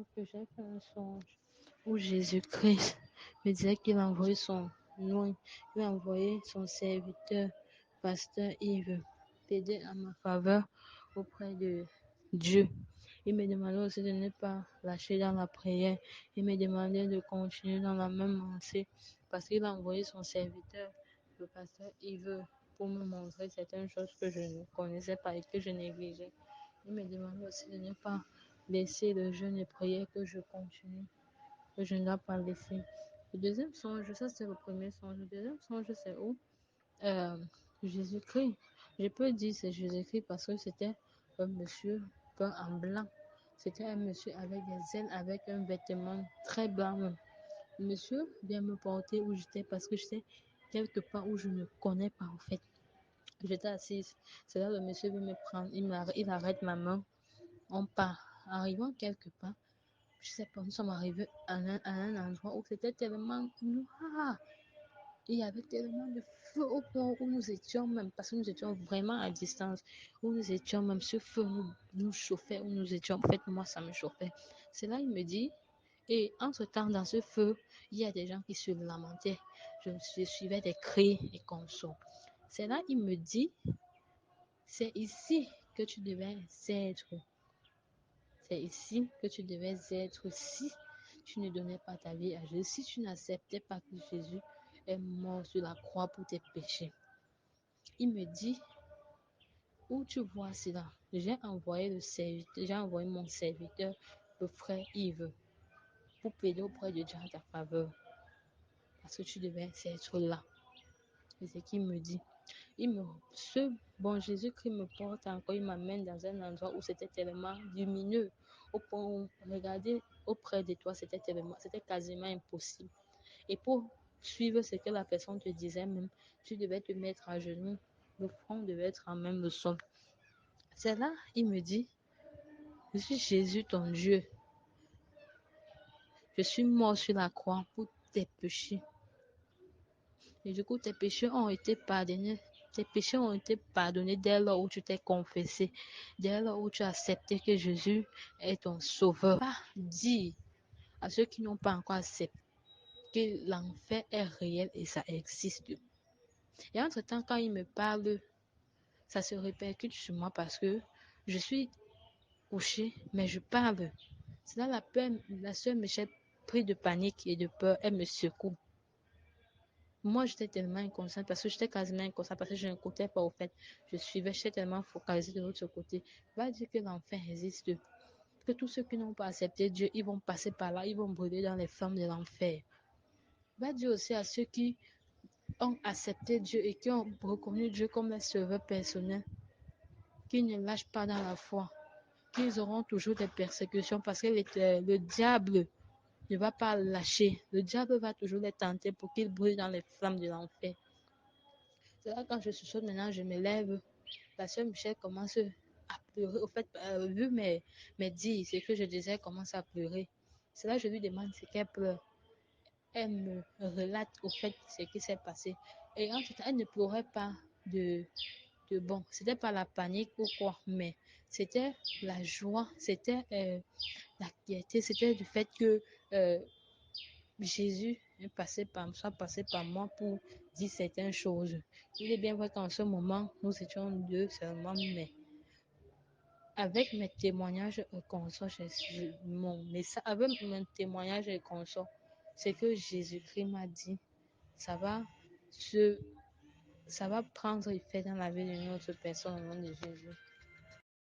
jour que j'ai fait un songe où Jésus-Christ me disait qu'il a envoyé il a envoyé son serviteur, pasteur Yves, plaider à ma faveur auprès de Dieu. Il me demandait aussi de ne pas lâcher dans la prière. Il me demandait de continuer dans la même lancée parce qu'il a envoyé son serviteur, le pasteur Yves, pour me montrer certaines choses que je ne connaissais pas et que je négligeais. Il me demandait aussi de ne pas laisser le jeûne et prière, que je continue, que je ne dois pas laisser. Le deuxième songe, ça c'est le premier songe. Le deuxième songe, c'est où euh, Jésus-Christ. Je peux dire c'est Jésus-Christ parce que c'était un monsieur peint en blanc. C'était un monsieur avec des ailes, avec un vêtement très blanc. Le monsieur vient me porter où j'étais parce que j'étais quelque part où je ne connais pas en fait. J'étais assise. C'est là le monsieur veut me prendre. Il arrête ma main. On part. Arrivant quelque part, je sais pas, nous sommes arrivés à un endroit où c'était tellement noir. Il y avait tellement de feu au point où nous étions même, parce que nous étions vraiment à distance, où nous étions même, ce feu nous chauffait, où nous étions, en fait, moi, ça me chauffait. C'est là, il me dit, et entre-temps, dans ce feu, il y a des gens qui se lamentaient. Je suivais des cris et consoles. C'est là, il me dit, c'est ici que tu devais être. C'est ici que tu devais être si tu ne donnais pas ta vie à Jésus, si tu n'acceptais pas que Jésus est mort sur la croix pour tes péchés. Il me dit, où tu vois cela? J'ai envoyé mon serviteur, le frère Yves, pour plaider auprès de Dieu en ta faveur. Parce que tu devais être là. C'est ce qu'il me dit. Bon Jésus-Christ me porte encore, il m'amène dans un endroit où c'était tellement lumineux, au point où regarder auprès de toi, c'était quasiment impossible. Et pour suivre ce que la personne te disait même, tu devais te mettre à genoux, le front devait être en même le sol. C'est là, il me dit, je suis Jésus ton Dieu. Je suis mort sur la croix pour tes péchés. Et du coup, tes péchés ont été pardonnés. Tes péchés ont été pardonnés dès lors où tu t'es confessé, dès lors où tu as accepté que Jésus est ton sauveur. Pas dire à ceux qui n'ont pas encore accepté que l'enfer est réel et ça existe. Et entre-temps, quand il me parle, ça se répercute sur moi parce que je suis couchée, mais je parle. C'est là la sœur Michel, prise de panique et de peur, elle me secoue. Moi, j'étais tellement inconsciente parce que j'étais quasiment inconsciente parce que je n'écoutais pas au fait. J'étais tellement focalisée de l'autre côté. Va dire que l'enfer existe, que tous ceux qui n'ont pas accepté Dieu, ils vont passer par là, ils vont brûler dans les flammes de l'enfer. Va dire aussi à ceux qui ont accepté Dieu et qui ont reconnu Dieu comme leur sauveur personnel, qu'ils ne lâchent pas dans la foi, qu'ils auront toujours des persécutions parce que le diable ne va pas lâcher. Le diable va toujours les tenter pour qu'ils brûlent dans les flammes de l'enfer. C'est là quand je chuchote maintenant, je me lève. La sœur Michel commence à pleurer. Au fait, vu mes dires, ce que je disais, elle commence à pleurer. C'est là que je lui demande ce qu'elle pleure. Elle me relate au fait ce qui s'est passé. Et en tout cas, elle ne pleurait pas bon, c'était pas la panique ou quoi, mais c'était la joie, c'était la gaieté, c'était du fait que Jésus soit passé par moi pour dire certaines choses. Il est bien vrai qu'en ce moment, nous étions deux seulement, mais avec mes témoignages et consorts, avec mon témoignage et consorts, c'est que Jésus-Christ m'a dit, ça va ça va prendre effet dans la vie de notre personne au nom de Jésus.